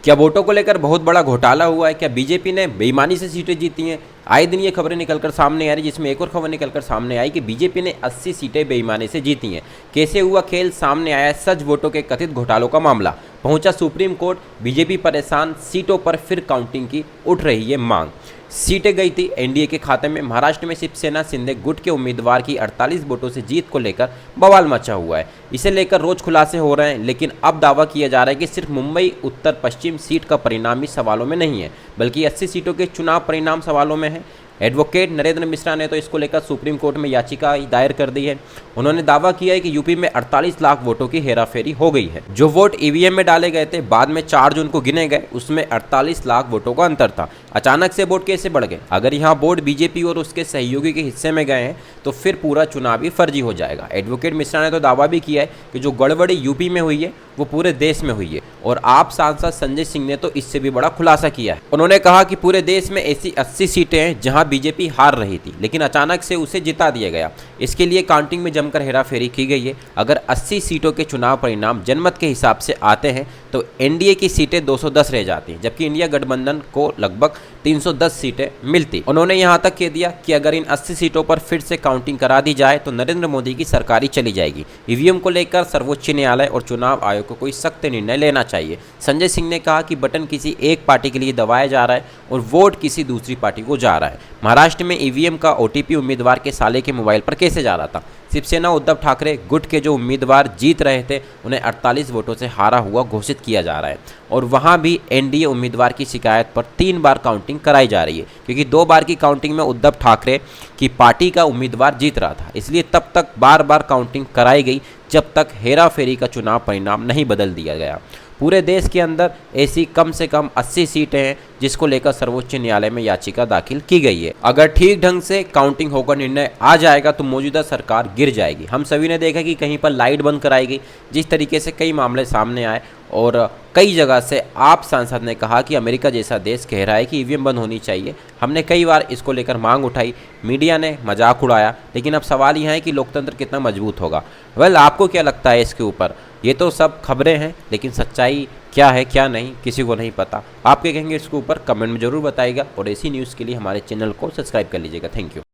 क्या वोटों को लेकर बहुत बड़ा घोटाला हुआ है? क्या बीजेपी ने बेईमानी से सीटें जीती हैं? आए दिन ये खबरें निकलकर सामने आ रही, जिसमें एक और खबर निकलकर सामने आई कि बीजेपी ने 80 सीटें बेईमानी से जीती हैं। कैसे हुआ खेल? सामने आया सच वोटों के कथित घोटालों का मामला। पहुंचा सुप्रीम कोर्ट, बीजेपी परेशान, सीटों पर फिर काउंटिंग की उठ रही है मांग। सीटें गई थी एनडीए के खाते में। महाराष्ट्र में शिवसेना शिंदे गुट के उम्मीदवार की 48 वोटों से जीत को लेकर बवाल मचा हुआ है। इसे लेकर रोज खुलासे हो रहे हैं, लेकिन अब दावा किया जा रहा है कि सिर्फ मुंबई उत्तर पश्चिम सीट का परिणाम ही सवालों में नहीं है, बल्कि 80 सीटों के चुनाव परिणाम सवालों में है। एडवोकेट नरेंद्र मिश्रा ने तो इसको लेकर सुप्रीम कोर्ट में याचिका दायर कर दी है। उन्होंने दावा किया है कि यूपी में 48 लाख वोटों की हेराफेरी हो गई है। जो वोट ईवीएम में डाले गए थे, बाद में 4 जून को गिने गए, उसमें 48 लाख वोटों का अंतर था। अचानक से वोट कैसे बढ़ गए? अगर यहाँ वोट बीजेपी और उसके सहयोगी के हिस्से में गए हैं तो फिर पूरा चुनाव ही फर्जी हो जाएगा। एडवोकेट मिश्रा ने तो दावा भी किया है कि जो गड़बड़ी यूपी में हुई है वो पूरे देश में हुई है, और आप सांसद संजय सिंह ने तो इससे भी बड़ा खुलासा किया है। उन्होंने कहा कि पूरे देश में ऐसी 80 सीटें हैं जहां बीजेपी हार रही थी, लेकिन अचानक से उसे जिता दिया गया। इसके लिए काउंटिंग में जमकर हेराफेरी की गई है। अगर 80 सीटों के चुनाव परिणाम जनमत के हिसाब से आते हैं तो एनडीए की सीटें 210 रह जाती हैं, जबकि इंडिया गठबंधन को लगभग 310 सीटें मिलती। उन्होंने यहां तक कह दिया कि अगर इन 80 सीटों पर फिर से काउंटिंग करा दी जाए तो नरेंद्र मोदी की सरकार ही चली जाएगी। ईवीएम को लेकर सर्वोच्च न्यायालय और चुनाव आयोग को कोई सख्त निर्णय लेना चाहिए। संजय सिंह ने कहा कि बटन किसी एक पार्टी के लिए दबाया जा रहा है और वोट किसी दूसरी पार्टी को जा रहा है। महाराष्ट्र में ईवीएम का ओटीपी उम्मीदवार के साले के मोबाइल पर कैसे जा रहा था? शिवसेना उद्धव ठाकरे गुट के जो उम्मीदवार जीत रहे थे उन्हें 48 वोटों से हारा हुआ घोषित किया जा रहा है, और वहां भी एनडीए उम्मीदवार की शिकायत पर 3 बार काउंटिंग कराई जा रही है, क्योंकि 2 बार की काउंटिंग में उद्धव ठाकरे की पार्टी का उम्मीदवार जीत रहा था। इसलिए तब तक बार बार काउंटिंग कराई गई जब तक हेरा फेरी का चुनाव परिणाम नहीं बदल दिया गया। पूरे देश के अंदर ऐसी कम से कम 80 सीटें हैं जिसको लेकर सर्वोच्च न्यायालय में याचिका दाखिल की गई है। अगर ठीक ढंग से काउंटिंग होकर निर्णय आ जाएगा तो मौजूदा सरकार गिर जाएगी। हम सभी ने देखा कि कहीं पर लाइट बंद कराई गई, जिस तरीके से कई मामले सामने आए, और कई जगह से आप सांसद ने कहा कि अमेरिका जैसा देश कह रहा है कि ईवीएम बंद होनी चाहिए। हमने कई बार इसको लेकर मांग उठाई, मीडिया ने मजाक उड़ाया, लेकिन अब सवाल यह है कि लोकतंत्र कितना मजबूत होगा। आपको क्या लगता है इसके ऊपर? ये तो सब खबरें हैं, लेकिन सच्चाई क्या है क्या नहीं किसी को नहीं पता। आप क्या कहेंगे इसके ऊपर? कमेंट में जरूर बताइएगा, और ऐसी न्यूज़ के लिए हमारे चैनल को सब्सक्राइब कर लीजिएगा। Thank you.